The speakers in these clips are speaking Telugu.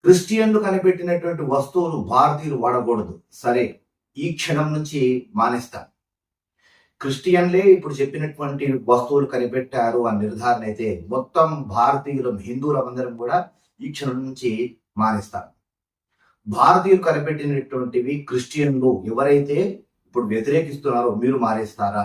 క్రిస్టియన్లు కనిపెట్టినటువంటి వస్తువులు భారతీయులు వాడకూడదు. సరే, ఈ క్షణం నుంచి మానేస్తాం. క్రిస్టియన్లే ఇప్పుడు చెప్పినటువంటి వస్తువులు కనిపెట్టారు అని నిర్ధారణ అయితే మొత్తం భారతీయులం, హిందువులందరం కూడా ఈ క్షణం నుంచి మానేస్తాం. భారతీయులు కనిపెట్టినటువంటివి క్రిస్టియన్లు ఎవరైతే ఇప్పుడు వ్యతిరేకిస్తున్నారో మీరు మానేస్తారా?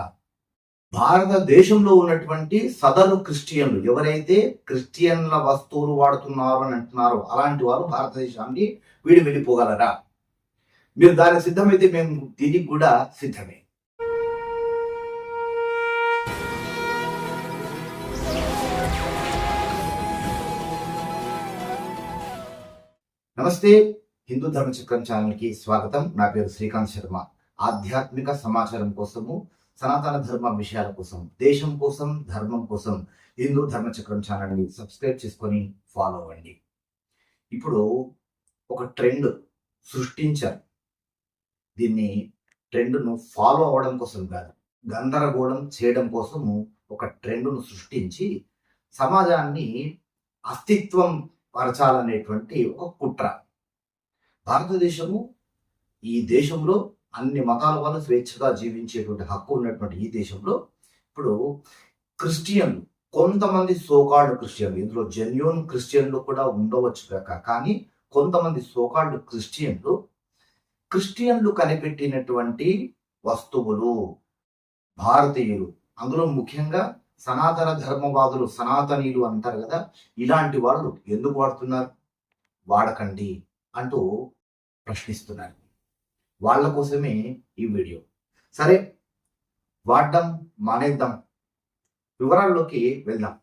భారతదేశంలో ఉన్నటువంటి సదరు క్రిస్టియన్లు ఎవరైతే క్రిస్టియన్ల వస్తువులు వాడుతున్నారు అని అంటున్నారో అలాంటి వారు భారతదేశాన్ని వీడి వెళ్ళిపోగలరా? మీరు దానికి సిద్ధమైతే మేము దీనికి కూడా సిద్ధమే. నమస్తే, హిందూ ధర్మ చక్రం ఛానల్కి స్వాగతం. నా పేరు శ్రీకాంత్ శర్మ. ఆధ్యాత్మిక సమాచారం కోసము, సనాతన ధర్మ విషయాల కోసం, దేశం కోసం, ధర్మం కోసం హిందూ ధర్మ చక్రం ఛానల్ని సబ్స్క్రైబ్ చేసుకొని ఫాలో అవ్వండి. ఇప్పుడు ఒక ట్రెండ్ సృష్టించారు. దీన్ని ట్రెండ్ను ఫాలో అవ్వడం కోసం కాదు, గందరగోళం చేయడం కోసము ఒక ట్రెండ్ను సృష్టించి సమాజాన్ని అస్తిత్వం పరచాలనేటువంటి ఒక కుట్ర. భారతదేశము ఈ దేశంలో అన్ని మతాల వాళ్ళు స్వేచ్ఛగా జీవించేటువంటి హక్కు ఉన్నటువంటి ఈ దేశంలో ఇప్పుడు క్రిస్టియన్లు, కొంతమంది సోకాల్డ్ క్రిస్టియన్లు, ఇందులో జెన్యూన్ క్రిస్టియన్లు కూడా ఉండవచ్చు కాక, కానీ కొంతమంది సోకాల్డ్ క్రిస్టియన్లు కనిపెట్టినటువంటి వస్తువులు భారతీయులు, అందులో ముఖ్యంగా సనాతన ధర్మవాదులు, సనాతనీయులు అంటారు కదా, ఇలాంటి వాళ్ళు ఎందుకు వాడుతున్నారు? వాడకండి అంటూ ప్రశ్నిస్తున్నారు. వాళ్ళ కోసమే ఈ వీడియో. సరే, వాడడం మానేద్దాం, వివరాల్లోకి వెళ్దాం.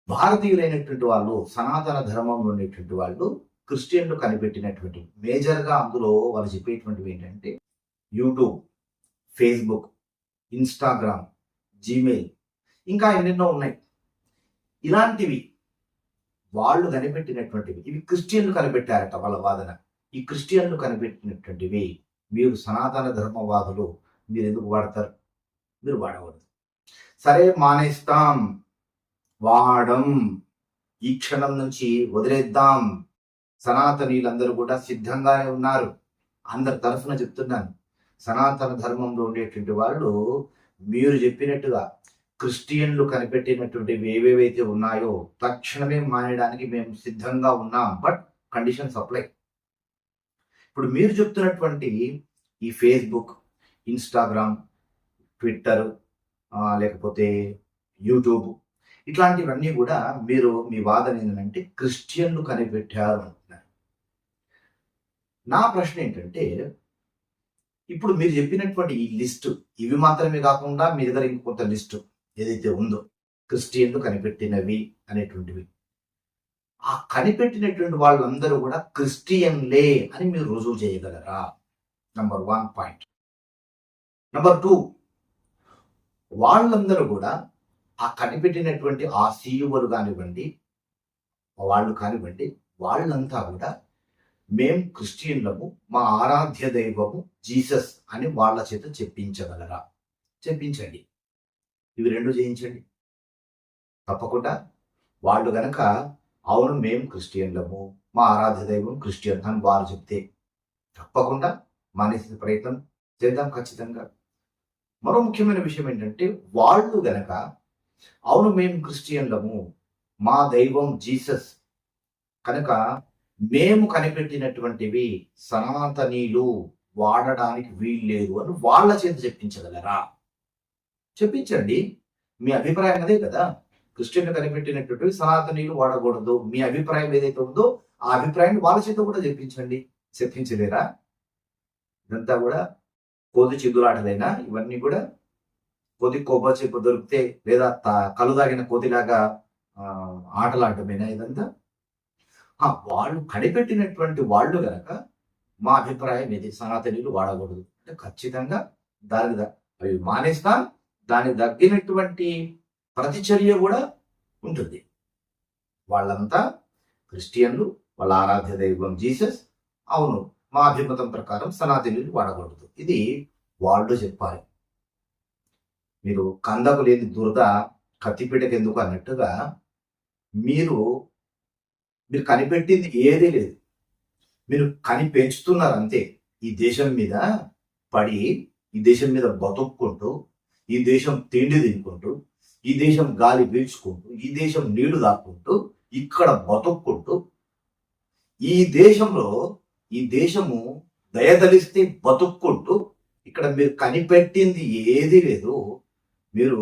భారతీయులైనటువంటి వాళ్ళు, సనాతన ధర్మంలో ఉండేటువంటి వాళ్ళు క్రిస్టియన్లు కనిపెట్టినటువంటి మేజర్గా అందులో వాళ్ళు చెప్పేటువంటివి ఏంటంటే యూట్యూబ్, ఫేస్బుక్, ఇన్స్టాగ్రామ్, జీమెయిల్, ఇంకా ఎన్నెన్నో ఉన్నాయి. ఇలాంటివి వాళ్ళు కనిపెట్టినటువంటివి, ఇవి క్రిస్టియన్లు కనిపెట్టారట వాళ్ళ వాదన. ఈ క్రిస్టియన్లు కనిపెట్టినటువంటివి మీరు సనాతన ధర్మవాదులు మీరు ఎందుకు వాడతారు? మీరు వాడకూడదు. సరే, మానేస్తాం, వాడం, ఈ క్షణం నుంచి వదిలేద్దాం. సనాతనీయులందరూ కూడా సిద్ధంగానే ఉన్నారు. అందరి తరఫున చెప్తున్నాను. సనాతన ధర్మంలో ఉండేటువంటి వాళ్ళు మీరు చెప్పినట్టుగా క్రిస్టియన్లు కనిపెట్టినటువంటివి ఏవేవైతే ఉన్నాయో తక్షణమే మానేయడానికి మేము సిద్ధంగా ఉన్నాం. But conditions apply. ఇప్పుడు మీరు చెప్తున్నటువంటి ఈ ఫేస్బుక్, ఇన్స్టాగ్రామ్, ట్విట్టర్, లేకపోతే యూట్యూబ్, ఇట్లాంటివన్నీ కూడా మీరు మీ వాదన ఏంటంటే క్రిస్టియన్లు కనిపెట్టారు అంటున్నారు. నా ప్రశ్న ఏంటంటే, ఇప్పుడు మీరు చెప్పినటువంటి ఈ లిస్టు, ఇవి మాత్రమే కాకుండా మీ దగ్గర ఇంకొంత లిస్టు ఏదైతే ఉందో క్రిస్టియన్లు కనిపెట్టినవి అనేటువంటివి, ఆ కనిపెట్టినటువంటి వాళ్ళందరూ కూడా క్రిస్టియన్లే అని మీరు రుజువు చేయగలరా? Number 1 point. నంబర్ 2, వాళ్ళందరూ కూడా ఆ కనిపెట్టినటువంటి ఆ సీఈఓలు కానివ్వండి, వాళ్ళు కానివ్వండి, వాళ్ళంతా కూడా మేం క్రిస్టియన్లము, మా ఆరాధ్య దైవము జీసస్ అని వాళ్ళ చేత చెప్పించగలరా? చెప్పించండి. ఇవి రెండు చేయించండి. తప్పకుండా వాళ్ళు గనక అవును మేం క్రిస్టియన్లము, మా ఆరాధ్య దైవం క్రిస్టియన్ అని వారు చెప్తే తప్పకుండా మానేసే ప్రయత్నం చేద్దాం ఖచ్చితంగా. మరో ముఖ్యమైన విషయం ఏంటంటే, వాళ్ళు గనక అవును మేం క్రిస్టియన్లము, మా దైవం జీసస్ కనుక మేము కనిపెట్టినటువంటివి సనాతనీయులు వాడడానికి వీల్లేదు అని వాళ్ళ చేత చెప్పించగలరా? చెప్పించండి. మీ అభిప్రాయం అదే కదా. క్రిస్టియన్లు కనిపెట్టినటువంటివి సనాతనీయులు వాడకూడదు, మీ అభిప్రాయం ఏదైతే ఉందో ఆ అభిప్రాయాన్ని వాళ్ళ చేత కూడా చెప్పించండి. చెప్పించలేరా? ఇదంతా కూడా కోతి చిద్దులాటలైనా ఇవన్నీ కూడా కోతి కొబ్బరి చెప్పు దొరికితే లేదా కలు తాగిన కోతిలాగా ఆటలాడటమేనా ఇదంతా? వాళ్ళు కనిపెట్టినటువంటి వాళ్ళు గనక మా అభిప్రాయం ఇది, సనాతనీయులు వాడకూడదు అంటే ఖచ్చితంగా దాని అవి మానేస్తాం. దానికి తగ్గినటువంటి ప్రతిచర్య కూడా ఉంటుంది. వాళ్ళంతా క్రిస్టియన్లు, వాళ్ళ ఆరాధ్య దైవం జీసస్, అవును మా అభిమతం ప్రకారం సనాతనీయులు వాడకూడదు, ఇది వాళ్ళు చెప్పాలి. మీరు కందకు లేని దురద కత్తిపీటకు ఎందుకు అన్నట్టుగా మీరు మీరు కనిపెట్టింది ఏదీ లేదు. మీరు పెంచుతున్నారు అంతే. ఈ దేశం మీద పడి, ఈ దేశం మీద బతుక్కుంటూ, ఈ దేశం తిండి తినుకుంటూ, ఈ దేశం గాలి పీల్చుకుంటూ, ఈ దేశం నీళ్లు దాక్కుంటూ, ఇక్కడ బతుక్కుంటూ, ఈ దేశము దయదలిస్తే బతుక్కుంటూ, ఇక్కడ మీరు కనిపెట్టింది ఏది లేదు. మీరు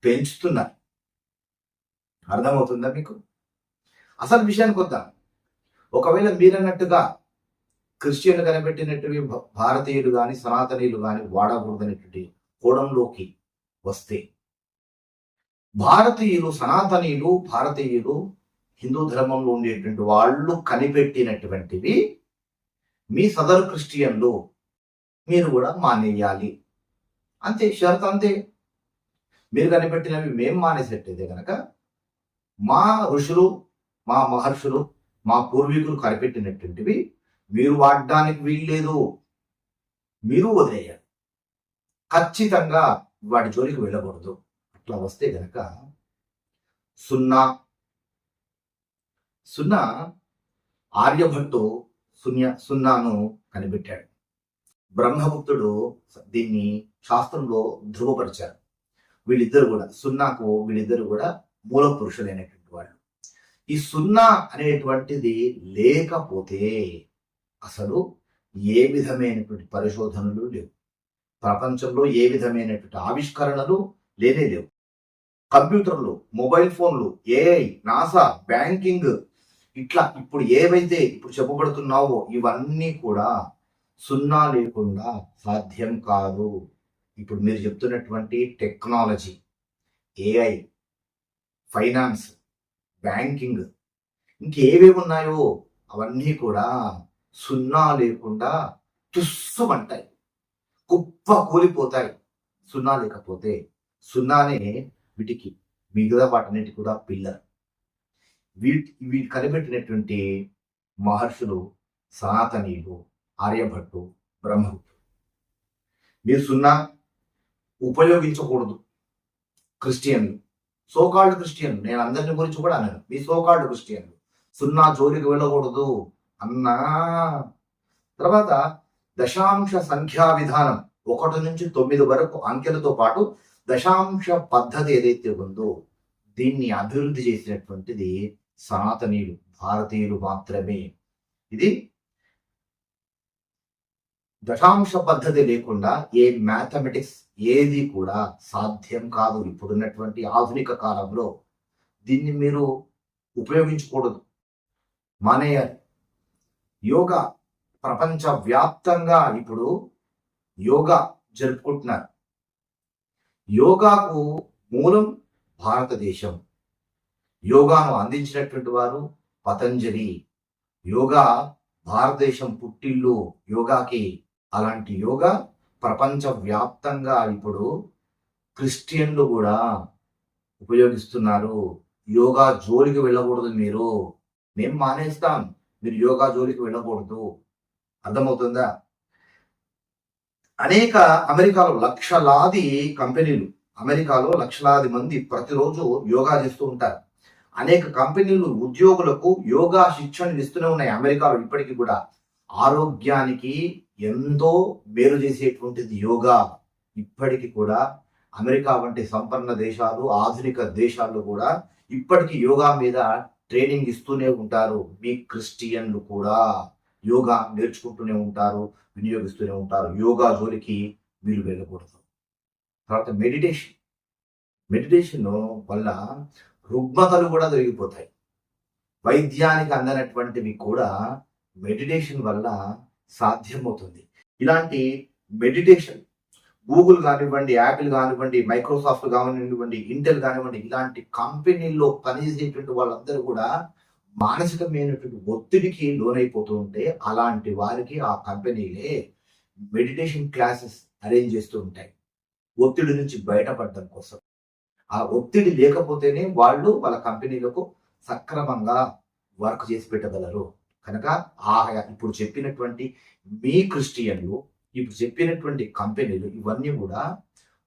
పెంచుతున్నారు. అర్థమవుతుందా మీకు? అసలు విషయానికి వద్దాం. ఒకవేళ మీరన్నట్టుగా క్రిస్టియన్లు కనిపెట్టినట్టువి భారతీయులు కానీ సనాతనీయులు కానీ వాడకూడదనేటువంటి కోణంలోకి వస్తే, భారతీయులు హిందూ ధర్మంలో ఉండేటువంటి వాళ్ళు కనిపెట్టినటువంటివి మీ సదరు క్రిస్టియన్లు మీరు కూడా మానేయాలి. అంతే, షరత్ అంతే. మీరు కనిపెట్టినవి మేము మానేసేట్టయితే కనుక మా ఋషులు, మా మహర్షులు, మా పూర్వీకులు కనిపెట్టినటువంటివి మీరు వాడడానికి వీల్లేదు, మీరు వదిలేయాలి. ఖచ్చితంగా వాటి జోలికి వెళ్ళకూడదు. అట్లా వస్తే గనక సున్నా ఆర్యభట్టు సున్నాను కనిపెట్టాడు. బ్రహ్మగుప్తుడు దీన్ని శాస్త్రంలో ధృవపరిచారు. వీళ్ళిద్దరు కూడా మూల పురుషులైనటువంటి వాళ్ళు. ఈ సున్నా అనేటువంటిది లేకపోతే అసలు ఏ విధమైనటువంటి పరిశోధనలు లేవు. ప్రపంచంలో ఏ విధమైనటువంటి ఆవిష్కరణలు లేవు. కంప్యూటర్లు, మొబైల్ ఫోన్లు, ఏఐ, నాసా, బ్యాంకింగ్, ఇట్లా ఇప్పుడు చెప్పబడుతున్నావో ఇవన్నీ కూడా సున్నా లేకుండా సాధ్యం కాదు. ఇప్పుడు మీరు చెప్తున్నటువంటి టెక్నాలజీ, ఏఐ, ఫైనాన్స్, బ్యాంకింగ్, ఇంకేవేవి ఉన్నాయో అవన్నీ కూడా సున్నా లేకుండా తుస్సుమంటాయి, కుప్ప కూలిపోతాయి. సున్నా లేకపోతే సున్నానే వీటికి మిగతా వాటన్నిటి కూడా పిల్లర్. వీటి కనిపెట్టినటువంటి మహర్షులు సనాతనీయులు, ఆర్యభట్టు, బ్రహ్మగుప్తుడు. మీరు సున్నా ఉపయోగించకూడదు. క్రిస్టియన్లు, సోకాల్డ్ క్రిస్టియన్లు, నేను అందరిని గురించి కూడా అన్నాను, మీ సోకాల్డ్ క్రిస్టియన్లు సున్నా జోలికి వెళ్ళకూడదు అన్నా. తర్వాత దశాంశ సంఖ్యా విధానం 1 నుంచి 9 వరకు అంకెలతో పాటు దశాంశ పద్ధతి ఏదైతే ఉందో దీన్ని అభివృద్ధి చేసినటువంటిది సనాతనీయులు, భారతీయులు మాత్రమే. ఇది దశాంశ పద్ధతి లేకుండా ఏ మ్యాథమెటిక్స్ ఏది కూడా సాధ్యం కాదు. ఇప్పుడున్నటువంటి ఆధునిక కాలంలో దీన్ని మీరు ఉపయోగించకూడదు, మానేయాలి. యోగా ప్రపంచ వ్యాప్తంగా ఇప్పుడు యోగా జరుపుకుంటున్నారు. యోగాకు మూలం భారతదేశం. యోగాను అందించినటువంటి వారు పతంజలి. యోగా భారతదేశం పుట్టిల్లు యోగాకి. అలాంటి యోగా ప్రపంచ వ్యాప్తంగా ఇప్పుడు క్రిస్టియన్లు కూడా ఉపయోగిస్తున్నారు. యోగా జోలికి వెళ్ళకూడదు, మేము మానేస్తాం, మీరు యోగా జోలికి వెళ్ళకూడదు. అర్థమవుతుందా? అమెరికాలో లక్షలాది కంపెనీలు, అమెరికాలో లక్షలాది మంది ప్రతిరోజు యోగా చేస్తూ ఉంటారు. అనేక కంపెనీలు ఉద్యోగులకు యోగా శిక్షణ ఇస్తూనే ఉన్నాయి. అమెరికాలో ఇప్పటికీ కూడా ఆరోగ్యానికి ఎంతో మేలు చేసేటువంటిది యోగా. ఇప్పటికీ కూడా అమెరికా వంటి సంపన్న దేశాలు, ఆధునిక దేశాల్లో కూడా ఇప్పటికీ యోగా మీద ట్రైనింగ్ ఇస్తూనే ఉంటారు. మీ క్రిస్టియన్లు కూడా యోగా నేర్చుకుంటూనే ఉంటారు, వినియోగిస్తూనే ఉంటారు. యోగా జోలికి వీళ్ళు వెళ్ళకూడదు. తర్వాత మెడిటేషన్ వల్ల రుగ్మతలు కూడా దొరికిపోతాయి. వైద్యానికి అందనటువంటివి కూడా మెడిటేషన్ వల్ల సాధ్యమవుతుంది. ఇలాంటి మెడిటేషన్ గూగుల్ కానివ్వండి, యాపిల్ కానివ్వండి, మైక్రోసాఫ్ట్ కానివ్వండి, ఇంటెల్ కానివ్వండి, ఇలాంటి కంపెనీల్లో పనిచేసేటువంటి వాళ్ళందరూ కూడా మానసికమైనటువంటి ఒత్తిడికి లోనైపోతూ ఉంటే అలాంటి వారికి ఆ కంపెనీలే మెడిటేషన్ క్లాసెస్ అరేంజ్ చేస్తూ ఉంటాయి, ఒత్తిడి నుంచి బయటపడడం కోసం. ఆ ఒత్తిడి లేకపోతేనే వాళ్ళు వాళ్ళ కంపెనీలకు సక్రమంగా వర్క్ చేసి పెట్టగలరు. కనుక ఇప్పుడు చెప్పినటువంటి మీ క్రిస్టియన్లు, ఇప్పుడు చెప్పినటువంటి కంపెనీలు ఇవన్నీ కూడా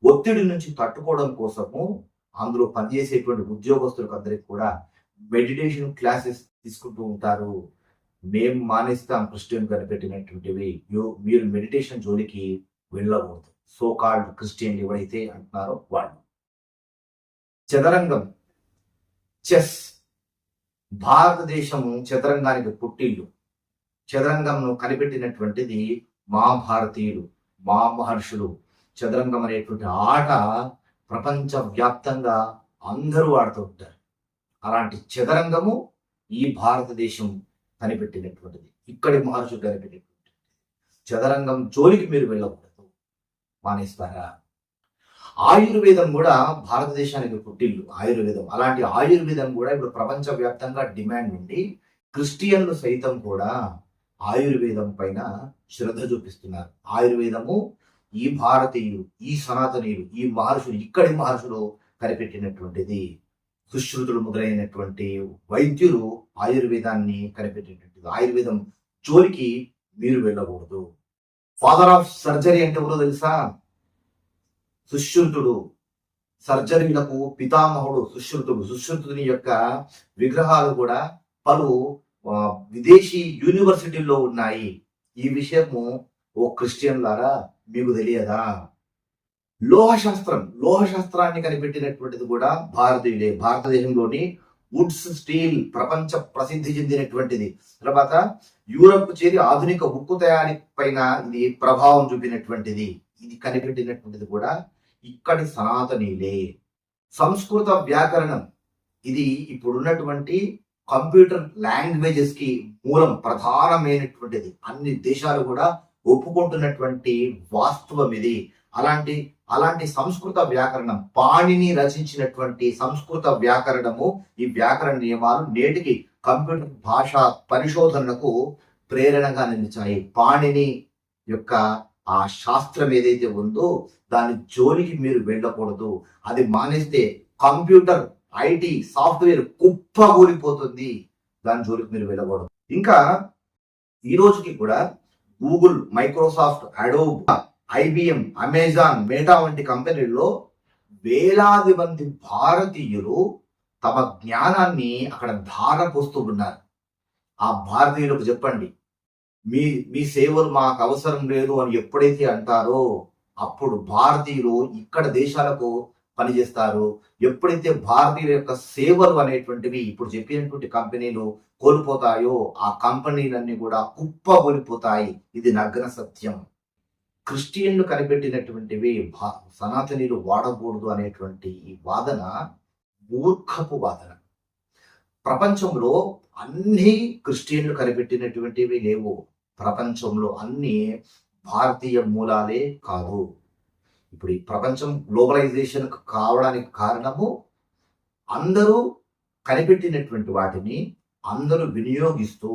ఒత్తిడి నుంచి తట్టుకోవడం కోసము అందులో పనిచేసేటువంటి ఉద్యోగస్తులకు అందరికి కూడా మెడిటేషన్ క్లాసెస్ తీసుకుంటూ ఉంటారు. మేము మానేస్తాం క్రిస్టియన్ కనిపెట్టినటువంటివి, మీరు మెడిటేషన్ జోలికి వెళ్ళకూడదు. సో కాల్డ్ క్రిస్టియన్ ఎవరైతే అంటున్నారో వాళ్ళు. చదరంగం, చెస్. భారతదేశము చదరంగానికి పుట్టిల్లు. చదరంగంను కనిపెట్టినటువంటిది మా భారతీయులు, మా మహర్షులు. చదరంగం అనేటువంటి ఆట ప్రపంచ వ్యాప్తంగా అందరూ ఆడుతూ ఉంటారు. అలాంటి చదరంగము ఈ భారతదేశం కనిపెట్టినటువంటిది, ఇక్కడి మహర్షులు కనిపెట్టినటువంటిది. చదరంగం జోలికి మీరు వెళ్ళకూడదు, మానేస్తారా? ఆయుర్వేదం కూడా భారతదేశానికి పుట్టిల్లు. ఆయుర్వేదం, అలాంటి ఆయుర్వేదం కూడా ఇప్పుడు ప్రపంచ వ్యాప్తంగా డిమాండ్ ఉండి క్రిస్టియన్లు సైతం కూడా ఆయుర్వేదం పైన శ్రద్ధ చూపిస్తున్నారు. ఆయుర్వేదము ఈ భారతీయులు, ఈ సనాతనీయులు, ఈ మహర్షులు, ఇక్కడి మహర్షులు కనిపెట్టినటువంటిది. సుశ్రుతులు మొదలైనటువంటి వైద్యులు ఆయుర్వేదాన్ని కనిపెట్టినటువంటిది. ఆయుర్వేదం జోలికి మీరు వెళ్ళకూడదు. ఫాదర్ ఆఫ్ సర్జరీ అంటే ఎవరో తెలుసా? సుశ్రుతుడు. సర్జరీలకు పితామహుడు సుశ్రుతుడు. సుశ్రుతుని యొక్క విగ్రహాలు కూడా పలు విదేశీ యూనివర్సిటీల్లో ఉన్నాయి. ఈ విషయము ఓ క్రిస్టియన్లారా మీకు తెలియదా? లోహశాస్త్రాన్ని కనిపెట్టినటువంటిది కూడా భారతీయులే. భారతదేశంలోని వుడ్స్, స్టీల్ ప్రపంచ ప్రసిద్ధి చెందినటువంటిది. తర్వాత యూరప్ చేరి ఆధునిక ఉక్కు తయారీ పైన ఇది ప్రభావం చూపినటువంటిది. ఇది కనిపెట్టినటువంటిది కూడా ఇక్కడి సనాతనీయులే. సంస్కృత వ్యాకరణం, ఇది ఇప్పుడున్నటువంటి కంప్యూటర్ లాంగ్వేజెస్ కి మూలం, ప్రధానమైనటువంటిది. అన్ని దేశాలు కూడా ఒప్పుకుంటున్నటువంటి వాస్తవం ఇది. అలాంటి సంస్కృత వ్యాకరణం, పాణిని రచించినటువంటి సంస్కృత వ్యాకరణము, ఈ వ్యాకరణ నియమాలు నేటికి కంప్యూటర్ భాషా పరిశోధనలకు ప్రేరణగా నిలిచాయి. పాణిని యొక్క ఆ శాస్త్రం ఏదైతే ఉందో దాని జోలికి మీరు వెళ్ళకూడదు. అది మానేస్తే కంప్యూటర్, ఐటీ, సాఫ్ట్వేర్ కుప్పగూలిపోతుంది. దాని జోలికి మీరు వెళ్ళకూడదు. ఇంకా ఈ రోజుకి కూడా Google, Microsoft, Adobe, IBM, Amazon, meta వంటి కంపెనీల్లో వేలాది మంది భారతీయులు తమ జ్ఞానాన్ని అక్కడ ధారపోస్తూ ఉన్నారు. ఆ భారతీయులకు చెప్పండి, మీ సేవలు మాకు అవసరం లేదు అని ఎప్పుడైతే అంటారో అప్పుడు భారతీయులు ఇక్కడ దేశాలకు పనిచేస్తారు. ఎప్పుడైతే భారతీయుల యొక్క సేవలు అనేటువంటివి ఇప్పుడు చెప్పినటువంటి కంపెనీలు కోల్పోతాయో ఆ కంపెనీలన్నీ కూడా కుప్పగొలిపోతాయి. ఇది నగ్న సత్యం. క్రిస్టియన్లు కనిపెట్టినటువంటివి సనాతనీయులు వాడకూడదు అనేటువంటి ఈ వాదన మూర్ఖపు వాదన. ప్రపంచంలో అన్ని క్రిస్టియన్లు కనిపెట్టినటువంటివి లేవు. ప్రపంచంలో అన్ని భారతీయ మూలాలే కాదు. ఇప్పుడు ఈ ప్రపంచం గ్లోబలైజేషన్ కావడానికి కారణము అందరూ కనిపెట్టినటువంటి వాటిని అందరూ వినియోగిస్తూ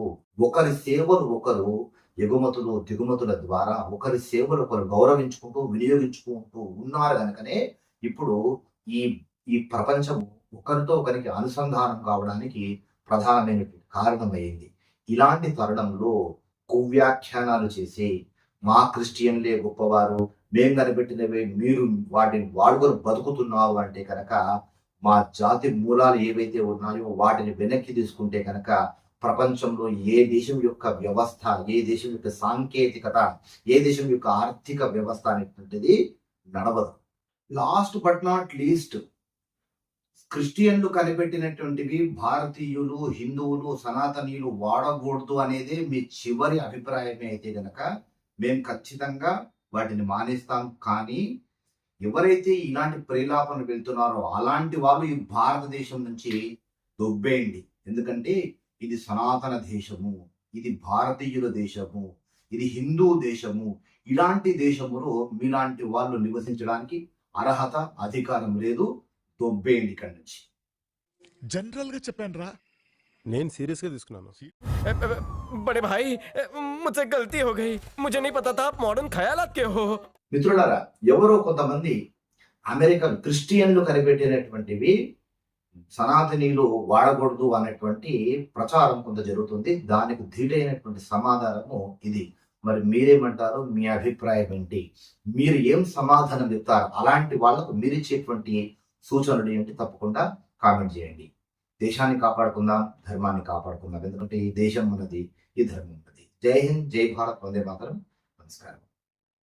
ఒకరి సేవలు ఒకరు ఎగుమతులు దిగుమతుల ద్వారా ఒకరి సేవలు ఒకరు గౌరవించుకుంటూ వినియోగించుకుంటూ ఉన్నారు కనుకనే ఇప్పుడు ఈ ప్రపంచం ఒకరితో ఒకరికి అనుసంధానం కావడానికి ప్రధానమైన కారణమైంది. ఇలాంటి తరుణంలో కువ్యాఖ్యానాలు చేసి మా క్రిస్టియన్లే గొప్పవారు, మేము కనిపెట్టినవే మీరు వాటిని వాడుకొని బతుకుతున్నారు అంటే కనుక మా జాతి మూలాలు ఏవైతే ఉన్నాయో వాటిని వెనక్కి తీసుకుంటే కనుక ప్రపంచంలో ఏ దేశం యొక్క వ్యవస్థ, ఏ దేశం యొక్క సాంకేతికత, ఏ దేశం యొక్క ఆర్థిక వ్యవస్థ అనేటువంటిది నడవదు. లాస్ట్ బట్ నాట్ లీస్ట్, క్రిస్టియన్లు కనిపెట్టినటువంటివి భారతీయులు, హిందువులు, సనాతనీయులు వాడకూడదు అనేదే మీ చివరి అభిప్రాయమే అయితే గనక మేము ఖచ్చితంగా వాటిని మానేస్తాం. కానీ ఎవరైతే ఇలాంటి ప్రేలాపన వెళ్తున్నారో అలాంటి వాళ్ళు ఈ భారతదేశం నుంచి దొబ్బేయండి. ఎందుకంటే ఇది సనాతన దేశము, ఇది భారతీయుల దేశము, ఇది హిందూ దేశము. ఇలాంటి దేశములో మీలాంటి వాళ్ళు నివసించడానికి అర్హత, అధికారం లేదు. దొబ్బేయండి ఇక్కడి నుంచి. జనరల్ గా చెప్పాను రా, నేను సీరియస్ గా తీసుకున్నాను. बड़े भाई मुझसे गलती हो गई, मुझे नहीं पता था आप मॉडर्न ख्यालात के हो. మిత్రులారా, ఎవరో కొంతమంది అమెరికన్ క్రిస్టియన్లు కనిపెట్టినటువంటివి సనాతనీయులు వాడకూడదు అనేటువంటి ప్రచారం కొంత జరుగుతుంది. దానికి ధీటైనటువంటి సమాధానము ఇది. మరి మీరేమంటారు? మీ అభిప్రాయం ఏంటి? మీరు ఏం సమాధానం చెప్తారు? అలాంటి వాళ్ళకు మీరు ఇచ్చేటువంటి సూచనలు ఏంటి? తప్పకుండా కామెంట్ చేయండి. దేశాన్ని కాపాడుకుందాం, ధర్మాన్ని కాపాడుకుందాం. ఎందుకంటే ఈ దేశం మనది, ఈ ధర్మం మనది. జై హింద్, జై భారత్, వందే మాతరం. నమస్కారం.